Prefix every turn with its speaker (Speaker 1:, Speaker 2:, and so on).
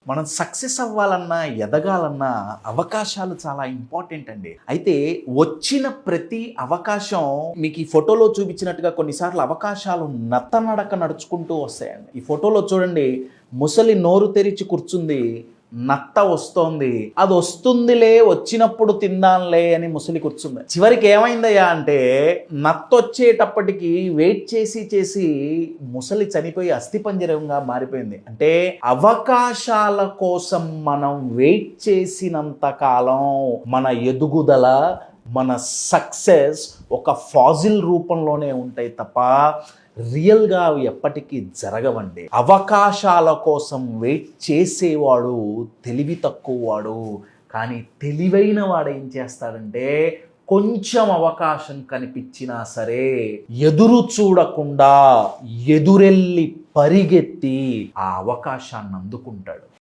Speaker 1: మనం సక్సెస్ అవ్వాలన్నా, ఎదగాలన్నా అవకాశాలు చాలా ఇంపార్టెంట్ అండి. అయితే వచ్చిన ప్రతి అవకాశం మీకు ఈ ఫోటోలో చూపించినట్టుగా కొన్నిసార్లు అవకాశాలు నత్తనడక నడుచుకుంటూ వస్తాయండి. ఈ ఫోటోలో చూడండి, ముసలి నోరు తెరిచి కూర్చుంది, నత్త వస్తోంది. అది వస్తుందిలే, వచ్చినప్పుడు తిందాంలే అని ముసలి కూర్చుంది. చివరికి ఏమైందయ్యా అంటే, నత్త వచ్చేటప్పటికి వెయిట్ చేసి ముసలి చనిపోయి అస్థిపంజరంగా మారిపోయింది. అంటే అవకాశాల కోసం మనం వెయిట్ చేసినంత కాలం మన ఎదుగుదల, మన సక్సెస్ ఒక ఫాజిల్ రూపంలోనే ఉంటాయి తప్ప రియల్గా అవి ఎప్పటికీ జరగవండి. అవకాశాల కోసం వెయిట్ చేసేవాడు తెలివి తక్కువవాడు. కానీ తెలివైన వాడు ఏం చేస్తాడంటే, కొంచెం అవకాశం కనిపించినా సరే ఎదురు చూడకుండా ఎదురెళ్ళి పరిగెత్తి ఆ అవకాశాన్ని అందుకుంటాడు.